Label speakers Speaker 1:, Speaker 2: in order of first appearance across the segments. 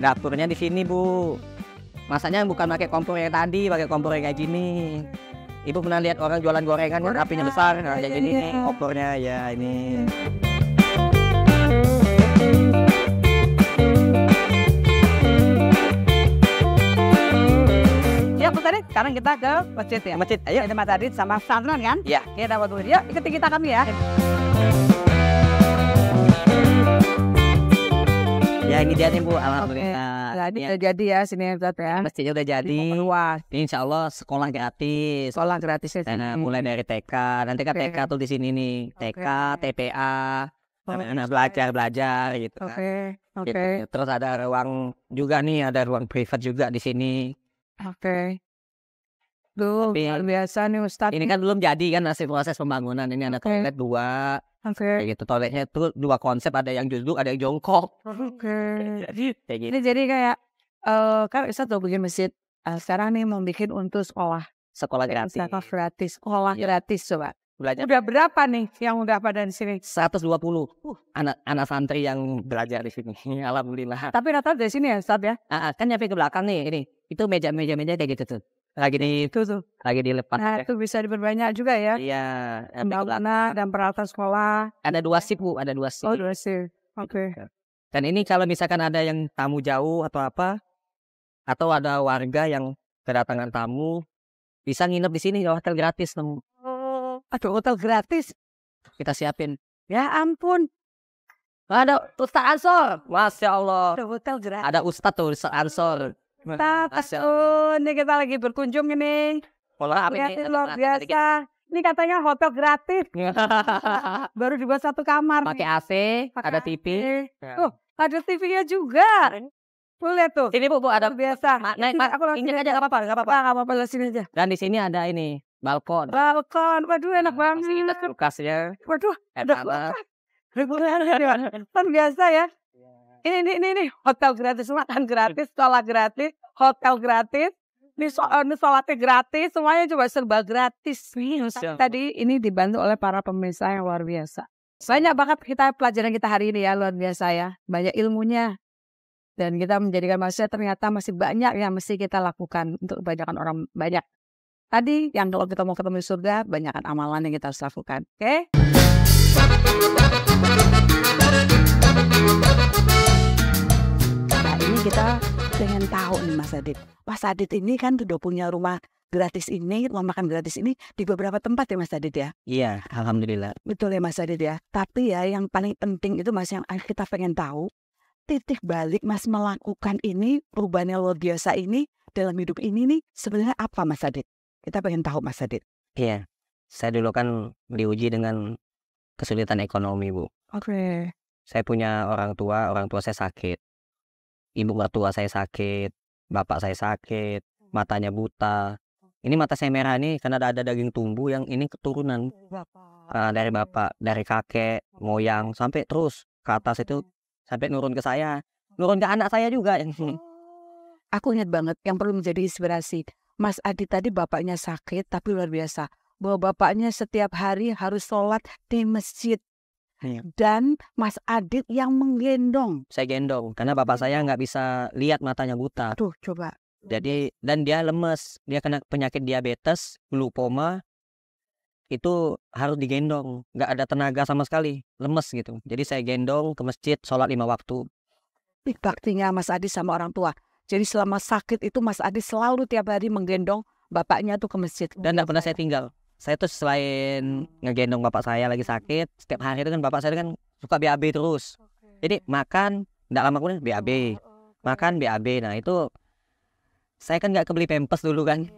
Speaker 1: Dapurnya di sini, Bu. Masaknya bukan pakai kompor yang tadi, pakai kompor yang kayak gini. Ibu pernah lihat orang jualan gorengan kan apinya besar, nah, kayak gini nih kompornya ya ini.
Speaker 2: Ya Mas Adit, sekarang kita ke masjid ya.
Speaker 1: Masjid, ayo.
Speaker 2: Ada Mas Adit sama Sandran kan?
Speaker 1: Ya.
Speaker 2: Kita dapat dulu. Yuk ikuti kita kami ya.
Speaker 1: Ya ini dia nih Bu, alhamdulillah.
Speaker 2: Jadi
Speaker 1: Ya,
Speaker 2: udah jadi ya sini Ustaz ya.
Speaker 1: masjidnya udah jadi.
Speaker 2: Luas.
Speaker 1: Ini insya Allah sekolah gratis.
Speaker 2: Sekolah gratis ya.
Speaker 1: Nah, mulai dari TK. Nanti kan TK tuh di sini nih. TK, TPA. Anak-anak belajar gitu kan.
Speaker 2: Oke.
Speaker 1: Gitu. Terus ada ruang juga nih, ada ruang privat juga di sini.
Speaker 2: Oke. Duh,
Speaker 1: Tapi
Speaker 2: luar biasa nih Ustaz.
Speaker 1: ini kan belum jadi kan masih proses pembangunan. Ini ada toilet 2.
Speaker 2: Oke.
Speaker 1: Kayak gitu. Toiletnya tuh 2 konsep, ada yang duduk, ada yang jongkok.
Speaker 2: Oke.
Speaker 1: Kayak gitu.
Speaker 2: Ini jadi kayak kan Ustaz udah bikin masjid. Sekarang nih mau bikin untuk sekolah.
Speaker 1: Sekolah gratis.
Speaker 2: Sekolah gratis. Sekolah gratis coba.
Speaker 1: Belajar
Speaker 2: Udah berapa nih yang udah pada di sini?
Speaker 1: 120 anak santri yang belajar di sini. Alhamdulillah.
Speaker 2: Tapi rata dari sini ya Ustaz ya.
Speaker 1: Kan nyampe ke belakang nih ini. Itu meja kayak gitu tuh.
Speaker 2: Itu tuh.
Speaker 1: Lagi dilepas.
Speaker 2: Nah, itu bisa diperbanyak juga ya.
Speaker 1: Iya, nyampe ke belakang.
Speaker 2: Pembangunan dan peralatan sekolah.
Speaker 1: Ada 2 shift Bu, ada 2 shift.
Speaker 2: Oh, dua sih. Oke.
Speaker 1: Dan ini kalau misalkan ada yang tamu jauh atau apa, atau ada warga yang kedatangan tamu, bisa nginep di sini, hotel gratis dong.
Speaker 2: Aduh, hotel gratis.
Speaker 1: Kita siapin.
Speaker 2: Ya ampun.
Speaker 1: Ada Ustaz Ansor, Masya Allah.
Speaker 2: Ada hotel gratis.
Speaker 1: Ada Ustaz tuh, Ustaz Ansor. Masya Allah.
Speaker 2: Ini kita lagi berkunjung ini.
Speaker 1: Pola apa
Speaker 2: Lihat
Speaker 1: ini?
Speaker 2: luar biasa. Ini katanya hotel gratis. Baru dibuat 1 kamar.
Speaker 1: Pakai AC, ada TV.
Speaker 2: Tuh, ada TV-nya juga. Boleh tuh.
Speaker 1: Sini Bu, ada
Speaker 2: Luar biasa.
Speaker 1: Aku injek aja, nggak apa-apa.
Speaker 2: Nggak apa-apa, lihat sini aja.
Speaker 1: Dan di sini ada ini balkon.
Speaker 2: Balkon. Waduh, enak banget.
Speaker 1: Kulkasnya.
Speaker 2: Waduh,
Speaker 1: Ada
Speaker 2: ada luar biasa ya. Ini hotel gratis, makan gratis, sekolah gratis, hotel gratis. Ini sholatnya gratis, semuanya coba serba gratis. Tadi ini dibantu oleh para pemirsa yang luar biasa. Banyak banget pelajaran kita hari ini ya, luar biasa ya. Banyak ilmunya. Dan kita menjadikan manusia ternyata masih banyak yang mesti kita lakukan untuk kebanyakan orang banyak. Tadi yang kalau kita mau ketemu di surga, banyakkan amalan yang kita harus lakukan. Oke? Nah ini kita pengen tahu nih Mas Adit. Mas Adit ini kan udah punya rumah gratis ini, rumah makan gratis ini di beberapa tempat ya Mas Adit ya?
Speaker 1: Iya, alhamdulillah.
Speaker 2: Betul ya Mas Adit ya. Tapi ya yang paling penting itu Mas yang kita pengen tahu, titik balik Mas melakukan ini, perubahan yang luar biasa ini dalam hidup ini nih sebenarnya apa Mas Adit? Kita pengen tahu Mas Adit.
Speaker 1: Iya, saya dulu kan diuji dengan kesulitan ekonomi Bu.
Speaker 2: Oke.
Speaker 1: Saya punya orang tua saya sakit. Ibu mertua saya sakit, bapak saya sakit, matanya buta. Ini mata saya merah nih karena ada daging tumbuh yang ini keturunan dari bapak, dari kakek, moyang sampai terus ke atas itu sampai nurun ke saya, nurun ke anak saya juga.
Speaker 2: Aku ingat banget yang perlu menjadi inspirasi. Mas Adit tadi bapaknya sakit tapi luar biasa. Bahwa bapaknya setiap hari harus sholat di masjid. Dan Mas Adit yang menggendong.
Speaker 1: Saya gendong karena bapak saya nggak bisa lihat, matanya buta.
Speaker 2: Aduh, coba.
Speaker 1: Jadi dan dia lemes, dia kena penyakit diabetes, glukoma, itu harus digendong, nggak ada tenaga sama sekali, lemes gitu. Jadi saya gendong ke masjid, sholat 5 waktu.
Speaker 2: Baktinya Mas Adit sama orang tua. Jadi selama sakit itu Mas Adit selalu tiap hari menggendong bapaknya tuh ke masjid.
Speaker 1: Dan nggak pernah saya tinggal. Saya tuh selain ngegendong bapak saya lagi sakit, setiap hari itu kan bapak saya kan suka BAB terus. Jadi makan, nggak lama kemudian BAB, makan BAB. Nah itu saya kan nggak kebeli pampers dulu kan,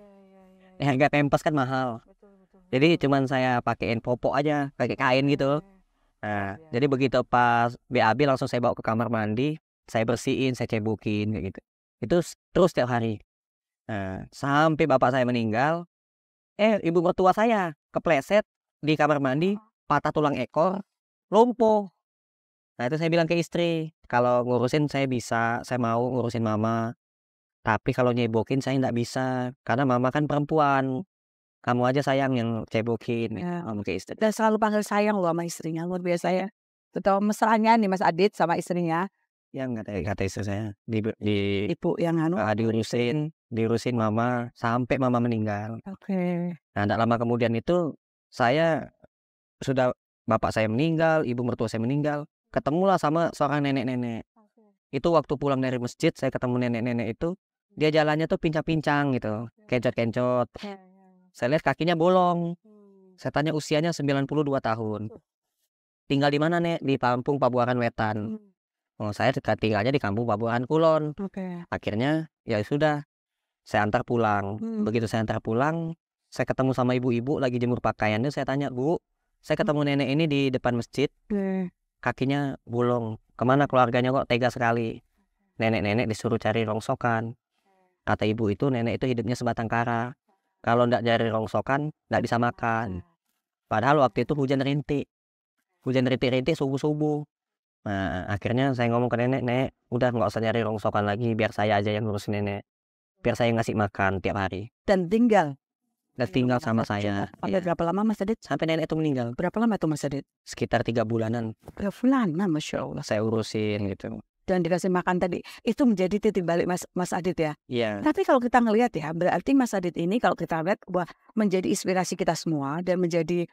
Speaker 1: harga pampers kan mahal. Jadi cuman saya pakein popok aja, pakai kain gitu. Nah jadi begitu pas BAB langsung saya bawa ke kamar mandi, saya bersihin, saya cebukin kayak gitu. Itu terus setiap hari. Nah sampai bapak saya meninggal. Ibu mertua saya kepleset di kamar mandi, patah tulang ekor, lumpuh. Nah itu saya bilang ke istri, kalau ngurusin saya bisa, saya mau ngurusin mama. Tapi kalau nyebokin saya nggak bisa, karena mama kan perempuan. Kamu aja sayang yang cebokin, ngomong ke istri.
Speaker 2: Dan selalu panggil sayang loh sama istrinya, luar biasa ya. Betul mesranya nih Mas Adit sama istrinya.
Speaker 1: yang kata istri saya
Speaker 2: Ibu yang anu.
Speaker 1: diurusin mama sampai mama meninggal.
Speaker 2: Oke.
Speaker 1: Nah, tidak lama kemudian itu saya sudah bapak saya meninggal, ibu mertua saya meninggal, ketemulah sama seorang nenek-nenek. Itu waktu pulang dari masjid saya ketemu nenek-nenek itu, dia jalannya tuh pincang-pincang gitu, kencot-kencot. Saya lihat kakinya bolong. Saya tanya usianya 92 tahun. Tinggal di mana, Nek? Di kampung Pabuaran Wetan. Oh, saya tinggalnya di kampung Pabuaran Kulon. Akhirnya ya sudah, saya antar pulang. Begitu saya antar pulang, saya ketemu sama ibu-ibu lagi jemur pakaiannya. Saya tanya, Bu, saya ketemu nenek ini di depan masjid, kakinya bolong. Kemana keluarganya kok tega sekali? Nenek-nenek disuruh cari rongsokan. Kata ibu itu, nenek itu hidupnya sebatang kara. Kalau ndak cari rongsokan, ndak bisa makan. Padahal waktu itu hujan rintik subuh-subuh. Nah, akhirnya saya ngomong ke nenek, Nek, udah nggak usah nyari rongsokan lagi, biar saya aja yang ngurus nenek. Biar saya ngasih makan tiap hari.
Speaker 2: Dan tinggal
Speaker 1: Sama saya.
Speaker 2: Sampai berapa lama Mas Adit?
Speaker 1: Sampai nenek itu meninggal.
Speaker 2: Berapa lama itu Mas Adit?
Speaker 1: Sekitar 3 bulanan.
Speaker 2: 3 bulan, Masya Allah.
Speaker 1: Saya urusin gitu.
Speaker 2: Dan dikasih makan tadi, itu menjadi titik balik Mas Adit ya.
Speaker 1: Iya.
Speaker 2: Tapi kalau kita ngelihat ya, berarti Mas Adit ini kalau kita lihat bahwa menjadi inspirasi kita semua dan menjadi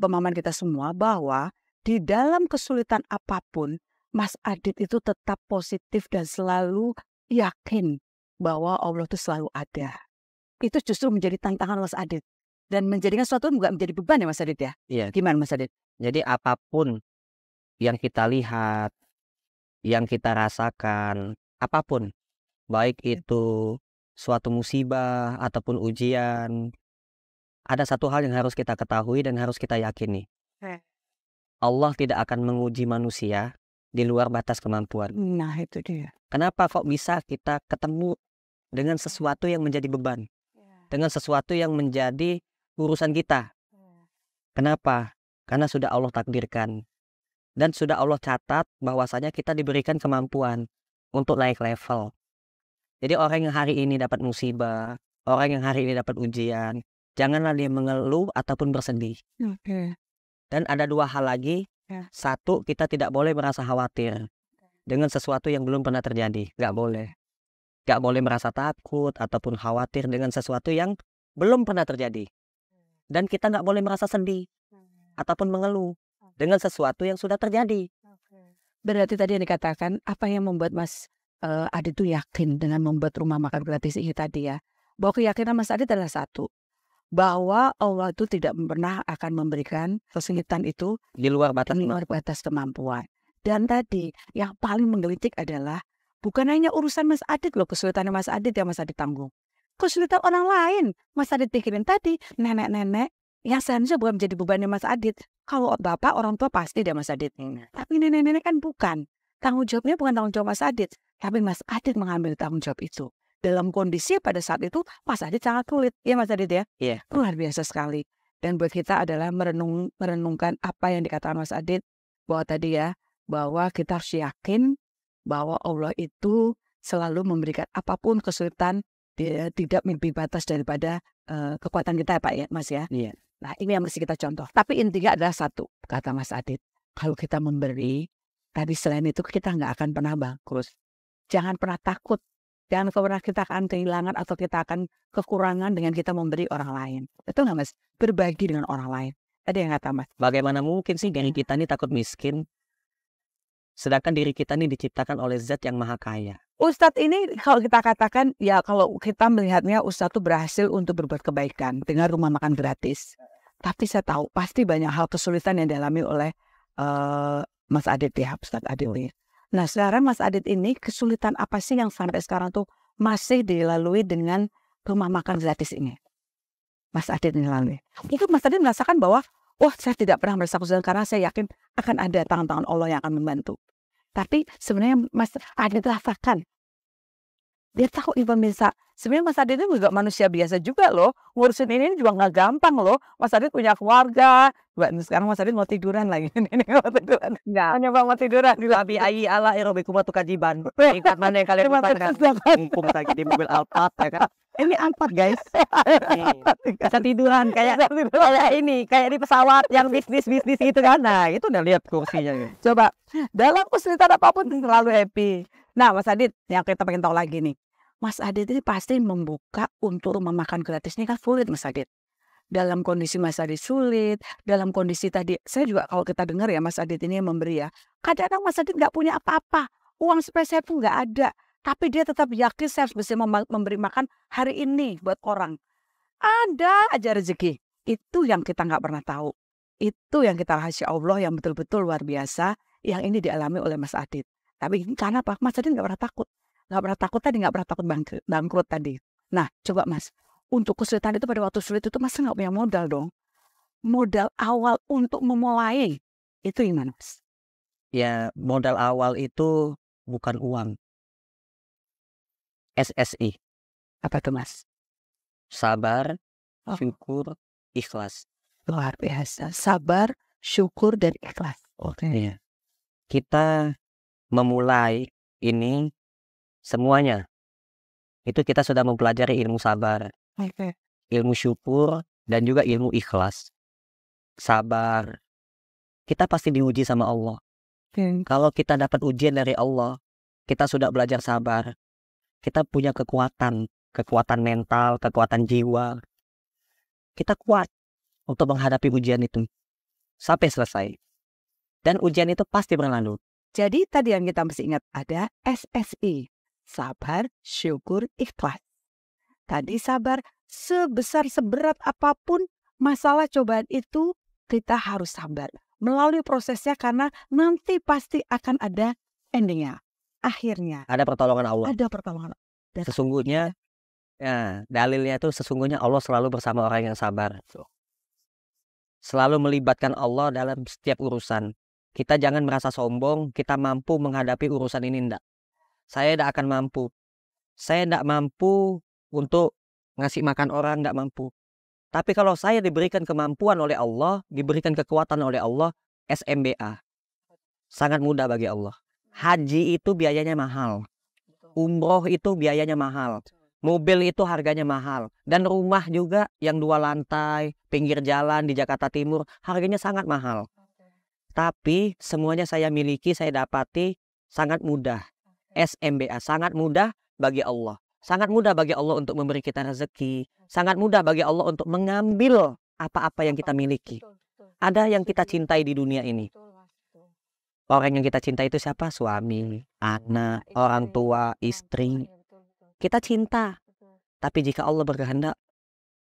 Speaker 2: pemahaman kita semua bahwa di dalam kesulitan apapun, Mas Adit itu tetap positif dan selalu yakin bahwa Allah itu selalu ada. Itu justru menjadi tantangan Mas Adit. Dan menjadikan sesuatu nggak menjadi beban ya Mas Adit ya?
Speaker 1: Iya.
Speaker 2: Gimana Mas Adit?
Speaker 1: Jadi apapun yang kita lihat, yang kita rasakan, apapun, baik itu suatu musibah ataupun ujian, ada satu hal yang harus kita ketahui dan harus kita yakini. Allah tidak akan menguji manusia di luar batas kemampuan.
Speaker 2: Nah, itu dia.
Speaker 1: Kenapa kok bisa kita ketemu dengan sesuatu yang menjadi beban? Dengan sesuatu yang menjadi urusan kita. Kenapa? Karena sudah Allah takdirkan. Dan sudah Allah catat bahwasanya kita diberikan kemampuan untuk naik level. Jadi orang yang hari ini dapat musibah, orang yang hari ini dapat ujian, janganlah dia mengeluh ataupun bersedih. Dan ada 2 hal lagi. Satu, kita tidak boleh merasa khawatir dengan sesuatu yang belum pernah terjadi. Gak boleh. Gak boleh merasa takut ataupun khawatir dengan sesuatu yang belum pernah terjadi. Dan kita gak boleh merasa sedih ataupun mengeluh dengan sesuatu yang sudah terjadi.
Speaker 2: Berarti tadi yang dikatakan, apa yang membuat Mas Adit itu yakin dengan membuat rumah makan gratis ini tadi ya. Bahwa keyakinan Mas Adit adalah satu. Bahwa Allah itu tidak pernah akan memberikan kesulitan itu
Speaker 1: di luar
Speaker 2: batas kemampuan. Dan tadi yang paling menggelitik adalah bukan hanya urusan Mas Adit loh, kesulitannya Mas Adit yang Mas Adit tanggung. Kesulitan orang lain Mas Adit pikirin tadi, nenek-nenek yang seharusnya bukan menjadi bebannya Mas Adit. Kalau bapak orang tua pasti dia Mas Adit. Tapi nenek-nenek kan bukan. Tanggung jawabnya bukan tanggung jawab Mas Adit, tapi Mas Adit mengambil tanggung jawab itu. Dalam kondisi pada saat itu Mas Adit sangat sulit. Iya Mas Adit ya?
Speaker 1: Iya.
Speaker 2: Luar biasa sekali. Dan buat kita adalah merenungkan apa yang dikatakan Mas Adit. Bahwa tadi ya, bahwa kita harus yakin bahwa Allah itu selalu memberikan apapun kesulitan, dia tidak melebihi batas daripada kekuatan kita ya Pak ya Mas ya.
Speaker 1: Iya.
Speaker 2: Nah ini yang mesti kita contoh. Tapi intinya adalah satu, kata Mas Adit. Kalau kita memberi, tadi selain itu kita nggak akan pernah bangkrut. Jangan pernah takut. Jangan pernah kita akan kehilangan atau kita akan kekurangan dengan kita memberi orang lain. Betul nggak Mas? Berbagi dengan orang lain. Tadi yang kata Mas.
Speaker 1: Bagaimana mungkin sih diri kita ini takut miskin, sedangkan diri kita ini diciptakan oleh Zat yang Maha Kaya.
Speaker 2: Ustadz ini kalau kita katakan, ya kalau kita melihatnya Ustadz itu berhasil untuk berbuat kebaikan dengan rumah makan gratis. Tapi saya tahu pasti banyak hal kesulitan yang dialami oleh Mas Adit ya, Ustadz Adit ini. Nah sekarang Mas Adit ini kesulitan apa sih yang sampai sekarang tuh masih dilalui dengan rumah makan gratis ini? Mas Adit ini lalui. Itu Mas Adit merasakan bahwa, wah saya tidak pernah merasa kesulitan karena saya yakin akan ada tangan-tangan Allah yang akan membantu. Tapi sebenarnya Mas Adit rasakan. Dia tahu nih pemirsa, sebenarnya Mas Adit itu juga manusia biasa juga loh. Ngurusin ini juga nggak gampang loh. Mas Adit punya keluarga. Sekarang Mas Adit mau tiduran lagi. Ini mau tiduran. Enggak. Hanya mau tiduran.
Speaker 1: Abi ayi ala aerobikum atau kajiban. Ikat mana yang kalian lupakan? Mumpung lagi di mobil Alphard ya kan. Ini empat guys. Bisa tiduran kayak ini, kayak di pesawat yang bisnis gitu kan. Nah itu udah lihat kursinya.
Speaker 2: Coba dalam kesulitan apapun selalu happy. Nah Mas Adit, yang kita pengen tahu lagi nih, Mas Adit ini pasti membuka untuk rumah makan gratis ini kan sulit Mas Adit. Dalam kondisi Mas Adit sulit, dalam kondisi tadi, saya juga kalau kita dengar ya Mas Adit ini yang memberi ya, kadang-kadang Mas Adit nggak punya apa-apa, uang spesial pun nggak ada, tapi dia tetap yakin saya harus bisa memberi makan hari ini buat orang. Ada aja rezeki. Itu yang kita nggak pernah tahu. Itu yang kita rahasia Allah yang betul-betul luar biasa, yang ini dialami oleh Mas Adit. Tapi karena apa? Mas Adit nggak pernah takut. Nggak pernah takut tadi, nggak pernah takut bangkrut tadi. Nah, coba Mas. Untuk kesulitan itu pada waktu sulit itu Mas nggak punya modal dong. Modal awal untuk memulai itu gimana Mas?
Speaker 1: Ya modal awal itu bukan uang. SSI.
Speaker 2: Apa tuh Mas?
Speaker 1: Sabar, syukur, ikhlas.
Speaker 2: Luar biasa. Sabar, syukur, dan ikhlas.
Speaker 1: Iya. Kita memulai ini semuanya. Itu kita sudah mempelajari ilmu sabar. Ilmu syukur dan juga ilmu ikhlas. Sabar. Kita pasti diuji sama Allah. Kalau kita dapat ujian dari Allah, kita sudah belajar sabar. Kita punya kekuatan mental, kekuatan jiwa. Kita kuat untuk menghadapi ujian itu sampai selesai. Dan ujian itu pasti berlalu.
Speaker 2: Jadi tadi yang kita mesti ingat ada SSI. Sabar, syukur, ikhlas. Tadi sabar, sebesar seberat apapun masalah cobaan itu kita harus sabar. Melalui prosesnya karena nanti pasti akan ada endingnya. Akhirnya.
Speaker 1: Ada pertolongan Allah.
Speaker 2: Ada pertolongan. Dan
Speaker 1: sesungguhnya, ya, dalilnya itu sesungguhnya Allah selalu bersama orang yang sabar. Selalu melibatkan Allah dalam setiap urusan. Kita jangan merasa sombong, kita mampu menghadapi urusan ini, enggak. Saya tidak akan mampu. Saya tidak mampu untuk ngasih makan orang, tidak mampu. Tapi kalau saya diberikan kemampuan oleh Allah, diberikan kekuatan oleh Allah, SMBA. Sangat mudah bagi Allah. Haji itu biayanya mahal. Umroh itu biayanya mahal. Mobil itu harganya mahal. Dan rumah juga yang 2 lantai, pinggir jalan di Jakarta Timur, harganya sangat mahal. Tapi semuanya saya miliki, saya dapati sangat mudah. SMBA, sangat mudah bagi Allah. Sangat mudah bagi Allah untuk memberi kita rezeki. Sangat mudah bagi Allah untuk mengambil apa-apa yang kita miliki. Ada yang kita cintai di dunia ini. Orang yang kita cintai itu siapa? Suami, anak, orang tua, istri. Kita cinta. Tapi jika Allah berkehendak,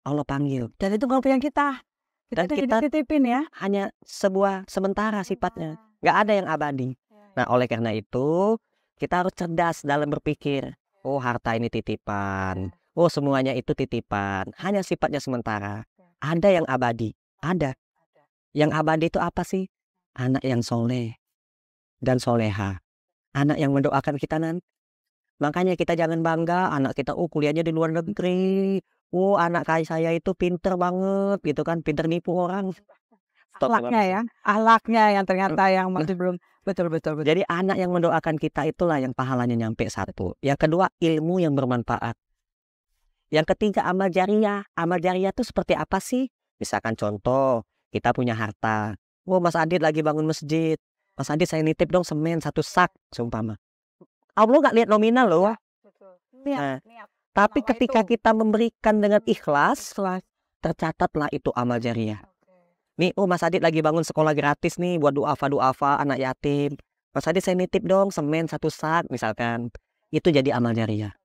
Speaker 1: Allah panggil.
Speaker 2: Dan itu bukan yang kita.
Speaker 1: Dan kita
Speaker 2: titipin ya.
Speaker 1: Hanya sebuah sementara sifatnya. Nggak ada yang abadi. Nah, oleh karena itu, kita harus cerdas dalam berpikir. Oh, harta ini titipan. Oh, semuanya itu titipan. Hanya sifatnya sementara. Ada yang abadi. Ada. Yang abadi itu apa sih? Anak yang soleh dan soleha. Anak yang mendoakan kita nanti. Makanya kita jangan bangga anak kita kuliahnya di luar negeri. Anak kayak saya itu pinter banget gitu kan, pinter nipu orang.
Speaker 2: Akhlaknya ya, akhlaknya yang ternyata yang masih belum betul.
Speaker 1: Jadi anak yang mendoakan kita itulah yang pahalanya nyampe satu. Yang kedua, ilmu yang bermanfaat. Yang ketiga, amal jariah. Amal jariah itu seperti apa sih? Misalkan contoh, kita punya harta. Mas Adit lagi bangun masjid. Mas Adit, saya nitip dong semen 1 sak, seumpama. Allah nggak lihat nominal loh. Nah, tapi ketika kita memberikan dengan ikhlas, tercatatlah itu amal jariah. Nih, Mas Adit lagi bangun sekolah gratis nih buat duafa anak yatim. Mas Adit, saya nitip dong semen 1 sak misalkan. Itu jadi amal jariah.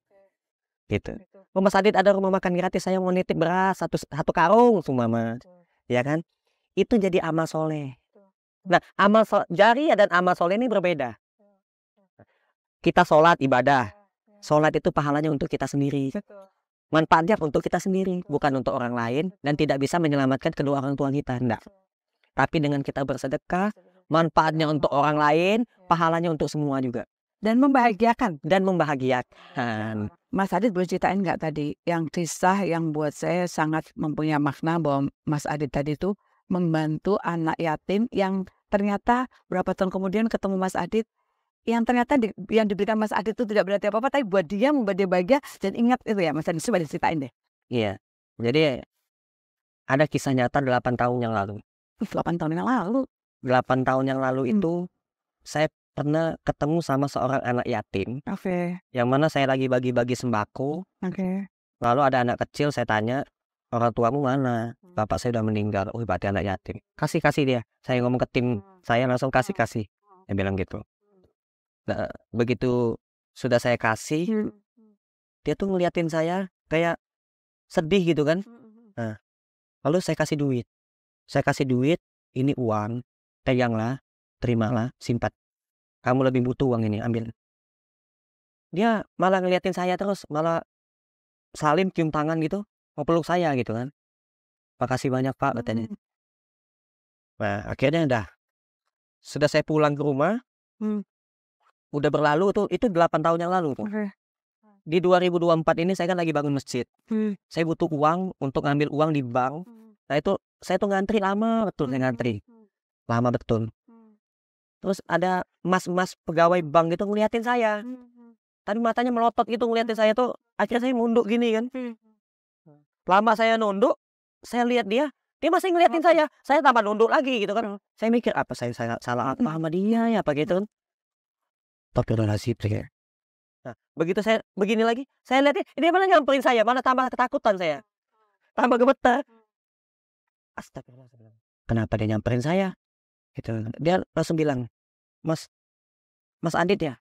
Speaker 1: Gitu. Mas Adit ada rumah makan gratis, saya mau nitip beras satu karung seumpama. Ya kan? Itu jadi amal soleh. Nah, amal jariah dan amal soleh ini berbeda. Kita sholat ibadah. Sholat itu pahalanya untuk kita sendiri. Manfaatnya untuk kita sendiri, bukan untuk orang lain, dan tidak bisa menyelamatkan kedua orang tua kita. Enggak. Tapi dengan kita bersedekah, manfaatnya untuk orang lain, pahalanya untuk semua juga.
Speaker 2: Dan membahagiakan.
Speaker 1: Mas
Speaker 2: Adit boleh ceritain nggak tadi yang kisah yang buat saya sangat mempunyai makna bahwa Mas Adit tadi itu membantu anak yatim yang ternyata berapa tahun kemudian ketemu Mas Adit, yang ternyata yang diberikan Mas Adit itu tidak berarti apa-apa, tapi buat dia membuat dia bahagia dan ingat itu ya Mas Adit. Coba diceritain deh.
Speaker 1: Iya. Jadi ada kisah nyata 8 tahun yang lalu.
Speaker 2: 8 tahun yang lalu.
Speaker 1: 8 tahun yang lalu itu saya pernah ketemu sama seorang anak yatim.
Speaker 2: Oke.
Speaker 1: Yang mana saya lagi bagi-bagi sembako.
Speaker 2: Oke.
Speaker 1: Lalu ada anak kecil, saya tanya, orang tuamu mana? Bapak saya udah meninggal. Oh, berarti anak yatim. Kasih dia. Saya ngomong ke tim saya langsung kasih. Dia bilang gitu. Nah, begitu sudah saya kasih, dia tuh ngeliatin saya kayak sedih gitu kan. Nah, lalu saya kasih duit. Ini uang, peganglah, terimalah, simpan. Kamu lebih butuh uang ini, ambil. Dia malah ngeliatin saya terus, malah salim, cium tangan gitu, mau peluk saya gitu kan. Makasih banyak Pak, katanya. Nah, akhirnya sudah saya pulang ke rumah. Udah berlalu tuh, itu 8 tahun yang lalu tuh. Di 2024 ini saya kan lagi bangun masjid. Saya butuh uang untuk ngambil uang di bank. Nah itu saya tuh ngantri lama betul, saya ngantri. Lama betul. Terus ada mas-mas pegawai bank gitu ngeliatin saya. Tapi matanya melotot gitu ngeliatin saya tuh. Akhirnya saya nunduk gini kan. Lama saya nunduk, saya lihat dia masih ngeliatin saya. Saya tambah nunduk lagi gitu kan. Saya mikir apa saya salah apa sama dia ya apa gitu kan. Astagfirullahaladzim. Nah, begitu saya begini lagi, saya lihat dia malah nyamperin saya, malah tambah ketakutan saya. Tambah gemetar. Astagfirullahaladzim. Kenapa dia nyamperin saya? Gitu. Dia langsung bilang, Mas Adit ya?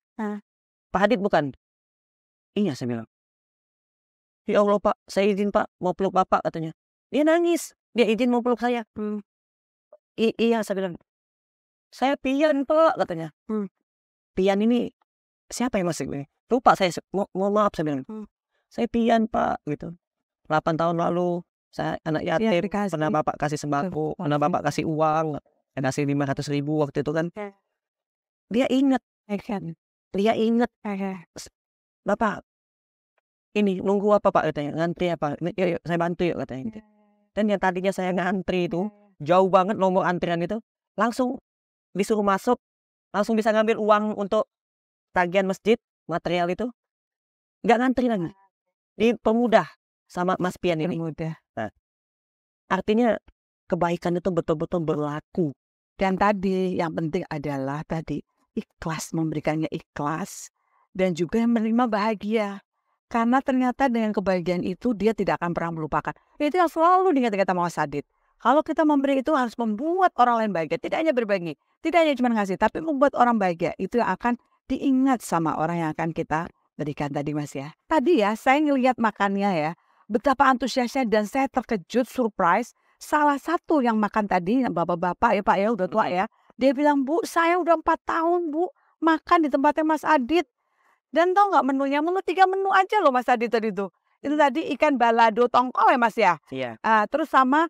Speaker 1: Pak Adit bukan? Iya, saya bilang. Ya Allah Pak, saya izin Pak, mau peluk Bapak katanya. Dia nangis, dia izin mau peluk saya. Iya, saya bilang. Saya Pian Pak, katanya. Pian ini siapa ya Mas? Lupa saya, mohon maaf saya bilang. Saya Pian Pak, gitu. 8 tahun lalu, saya anak yatim, pernah Bapak kasih sembako, pernah Bapak kasih uang, kasih 500.000 waktu itu kan. Dia ingat. Bapak, ini nunggu apa Pak katanya, ngantri apa? Yuk, saya bantu yuk katanya. Dan yang tadinya saya ngantri itu, jauh banget nomor antrian itu, langsung disuruh masuk, langsung bisa ngambil uang untuk tagihan masjid, material itu. Nggak ngantri lagi. Dipermudah sama Mas Pian ini. Nah, artinya kebaikan itu betul-betul berlaku.
Speaker 2: Dan tadi yang penting adalah tadi ikhlas, memberikannya ikhlas dan juga menerima bahagia. Karena ternyata dengan kebahagiaan itu dia tidak akan pernah melupakan. Itu yang selalu diingat-ingat sama Mas Adit. Kalau kita memberi itu harus membuat orang lain bahagia. Tidak hanya berbagi, tidak hanya cuma ngasih, tapi membuat orang bahagia. Itu yang akan diingat sama orang yang akan kita berikan tadi Mas ya. Tadi ya saya ngelihat makannya ya. Betapa antusiasnya dan saya terkejut, surprise. Salah satu yang makan tadi, bapak-bapak ya Pak ya, udah tua ya. Dia bilang, Bu saya udah 4 tahun Bu makan di tempatnya Mas Adit. Dan tau gak menunya? Menu 3 menu aja loh Mas Adit tadi tuh. Itu tadi ikan balado tongkol ya Mas ya.
Speaker 1: Iya.
Speaker 2: Terus sama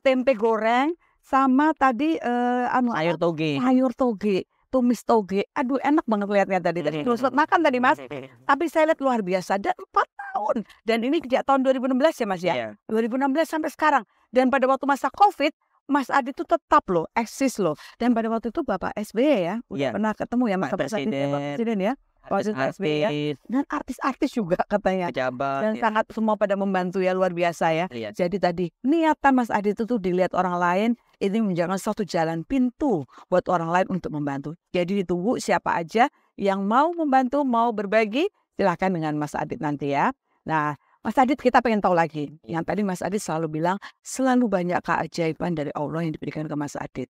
Speaker 2: tempe goreng, sama tadi sayur toge, tumis toge. Aduh enak banget lihatnya tadi. Terus makan tadi Mas. Tapi saya lihat luar biasa. Dan 4 tahun. Dan ini sejak tahun 2016 ya Mas ya.
Speaker 1: Iya.
Speaker 2: 2016 sampai sekarang. Dan pada waktu masa COVID, Mas Adit itu tetap loh, eksis loh. Dan pada waktu itu Bapak SBY ya, udah pernah ketemu ya Mas Presiden ya.
Speaker 1: Artis-artis
Speaker 2: dan artis-artis juga katanya.
Speaker 1: Pejabat
Speaker 2: dan
Speaker 1: ya.
Speaker 2: sangat semua pada membantu ya, luar biasa ya.
Speaker 1: Iya.
Speaker 2: Jadi tadi niatan Mas Adit itu dilihat orang lain, ini menjadi satu jalan pintu buat orang lain untuk membantu. Jadi ditunggu siapa aja yang mau membantu, mau berbagi, silahkan dengan Mas Adit nanti ya. Nah Mas Adit kita pengen tahu lagi. Yang tadi Mas Adit selalu bilang selalu banyak keajaiban dari Allah yang diberikan ke Mas Adit.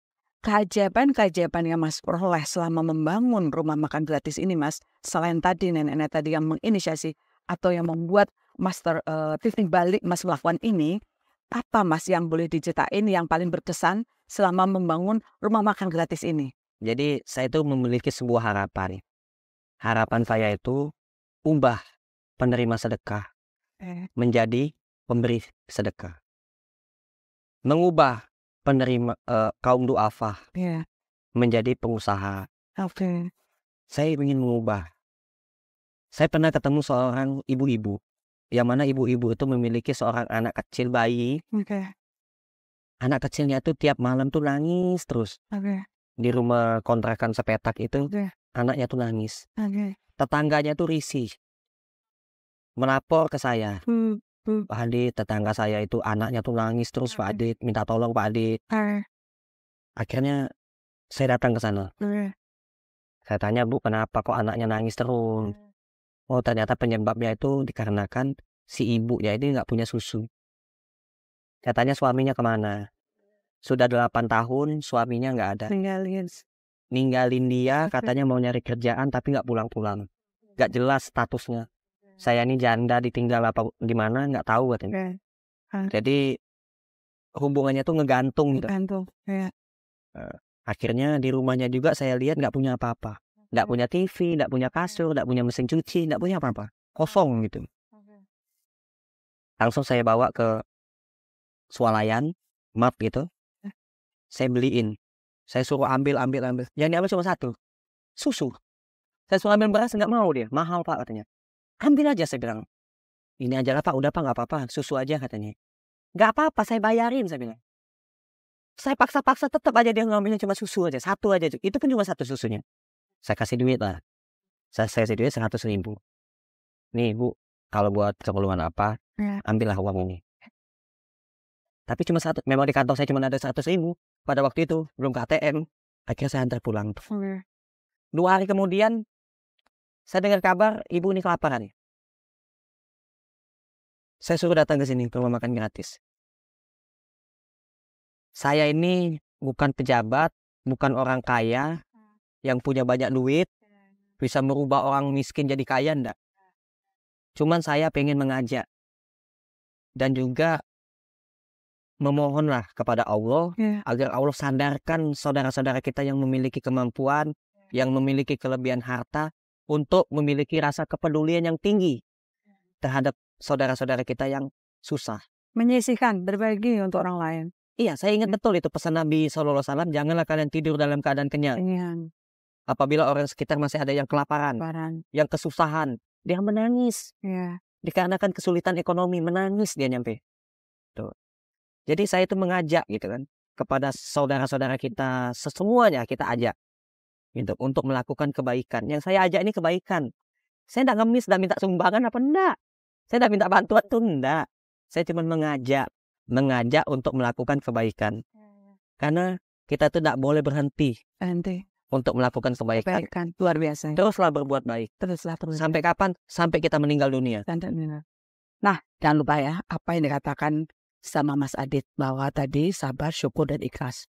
Speaker 2: Keajaiban yang Mas peroleh selama membangun rumah makan gratis ini Mas, selain tadi nenek-nenek tadi yang menginisiasi atau yang membuat Mas titik balik Mas melakukan ini, apa Mas yang boleh diceritain yang paling berkesan selama membangun rumah makan gratis ini?
Speaker 1: Jadi saya itu memiliki sebuah harapan. Harapan saya itu ubah penerima sedekah menjadi pemberi sedekah. Mengubah penerima kaum du'afa menjadi pengusaha. Saya ingin mengubah. Saya pernah ketemu seorang ibu-ibu, yang mana ibu-ibu itu memiliki seorang anak kecil bayi. Anak kecilnya itu tiap malam tuh nangis terus. Di rumah kontrakan sepetak itu anaknya tuh nangis.
Speaker 2: Oke.
Speaker 1: Tetangganya tuh risih, melapor ke saya. Pak Adit, tetangga saya itu anaknya tuh nangis terus Pak Adit, minta tolong Pak Adit. Akhirnya saya datang ke sana. Saya tanya, Bu, kenapa kok anaknya nangis terus? Oh, ternyata penyebabnya itu dikarenakan si ibunya ini nggak punya susu. Saya tanya suaminya kemana? Sudah 8 tahun suaminya nggak ada. Ninggalin dia, katanya mau nyari kerjaan tapi nggak pulang-pulang. Nggak jelas statusnya. Saya ini janda ditinggal apa gimana nggak tahu katanya. Jadi hubungannya tuh ngegantung gitu. Akhirnya di rumahnya juga saya lihat nggak punya apa-apa. Nggak punya TV, nggak punya kasur, nggak punya mesin cuci, nggak punya apa-apa. Kosong gitu. Langsung saya bawa ke swalayan, map gitu. Saya beliin. Saya suruh ambil. Yang diambil cuma satu. Susu. Saya suruh ambil beras, nggak mau dia. Mahal Pak katanya. Ambil aja saya bilang. Ini aja lah Pak, udah Pak, nggak apa-apa. Susu aja katanya. Nggak apa-apa, saya bayarin saya bilang. Saya paksa-paksa tetap aja dia ngambilnya cuma susu aja. Satu aja. Itu pun cuma satu susunya. Saya kasih duit lah. Saya kasih duit 100.000. Nih Bu, kalau buat keperluan apa, ambillah uang ini. Tapi cuma satu. Memang di kantong saya cuma ada 100.000. Pada waktu itu, belum ke ATM. Akhirnya saya antar pulang. 2 hari kemudian, saya dengar kabar ibu ini kelaparan. Saya suruh datang ke sini, ke rumah makan gratis. Saya ini bukan pejabat, bukan orang kaya, yang punya banyak duit, bisa merubah orang miskin jadi kaya, enggak. Cuman saya pengen mengajak. Dan juga memohonlah kepada Allah, agar Allah sadarkan saudara-saudara kita yang memiliki kemampuan, yang memiliki kelebihan harta, untuk memiliki rasa kepedulian yang tinggi terhadap saudara-saudara kita yang susah.
Speaker 2: Menyisihkan, berbagi untuk orang lain.
Speaker 1: Iya, saya ingat betul itu pesan Nabi SAW, janganlah kalian tidur dalam keadaan kenyang. Apabila orang sekitar masih ada yang kelaparan, yang kesusahan, dia menangis. Dikarenakan kesulitan ekonomi, menangis dia nyampe. Tuh. Jadi saya itu mengajak gitu kan, kepada saudara-saudara kita, semuanya kita ajak gitu, untuk melakukan kebaikan. Yang saya ajak ini kebaikan. Saya tidak ngemis, tidak minta sumbangan apa enggak. Saya tidak minta bantuan tuh enggak. Saya cuma mengajak untuk melakukan kebaikan. Karena kita tuh tidak boleh berhenti untuk melakukan kebaikan.
Speaker 2: Luar biasa.
Speaker 1: Teruslah berbuat baik. Sampai kapan? Sampai kita meninggal dunia.
Speaker 2: Nah, jangan lupa ya, apa yang dikatakan sama Mas Adit, bahwa tadi sabar, syukur, dan ikhlas.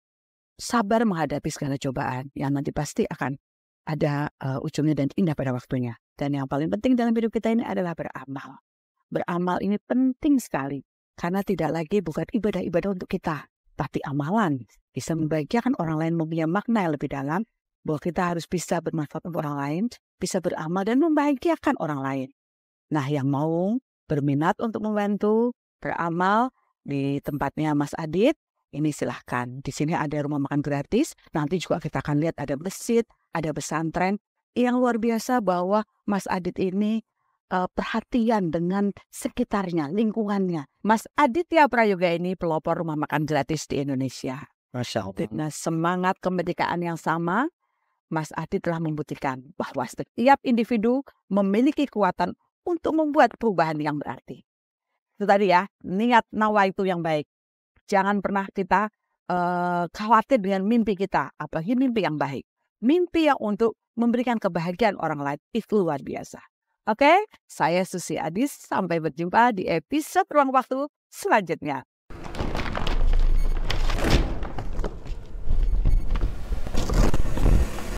Speaker 2: Sabar menghadapi segala cobaan yang nanti pasti akan ada ujungnya dan indah pada waktunya. Dan yang paling penting dalam hidup kita ini adalah beramal. Beramal ini penting sekali. Karena tidak lagi bukan ibadah-ibadah untuk kita, tapi amalan. Bisa membahagiakan orang lain, mempunyai makna yang lebih dalam, bahwa kita harus bisa bermanfaat untuk orang lain, bisa beramal dan membahagiakan orang lain. Nah, yang mau berminat untuk membantu beramal di tempatnya Mas Adit, ini silahkan. Di sini ada rumah makan gratis. Nanti juga kita akan lihat ada masjid, ada pesantren. Yang luar biasa bahwa Mas Adit ini perhatian dengan sekitarnya, lingkungannya. Mas Aditya Prayoga ini pelopor rumah makan gratis di Indonesia.
Speaker 1: Masya Allah.
Speaker 2: Nah, semangat kemerdekaan yang sama, Mas Adit telah membuktikan bahwa setiap individu memiliki kekuatan untuk membuat perubahan yang berarti. Itu tadi ya, niat nawa itu yang baik. Jangan pernah kita khawatir dengan mimpi kita, apalagi mimpi yang baik. Mimpi yang untuk memberikan kebahagiaan orang lain itu luar biasa. Oke, saya Susi Adis. Sampai berjumpa di episode Ruang Waktu selanjutnya.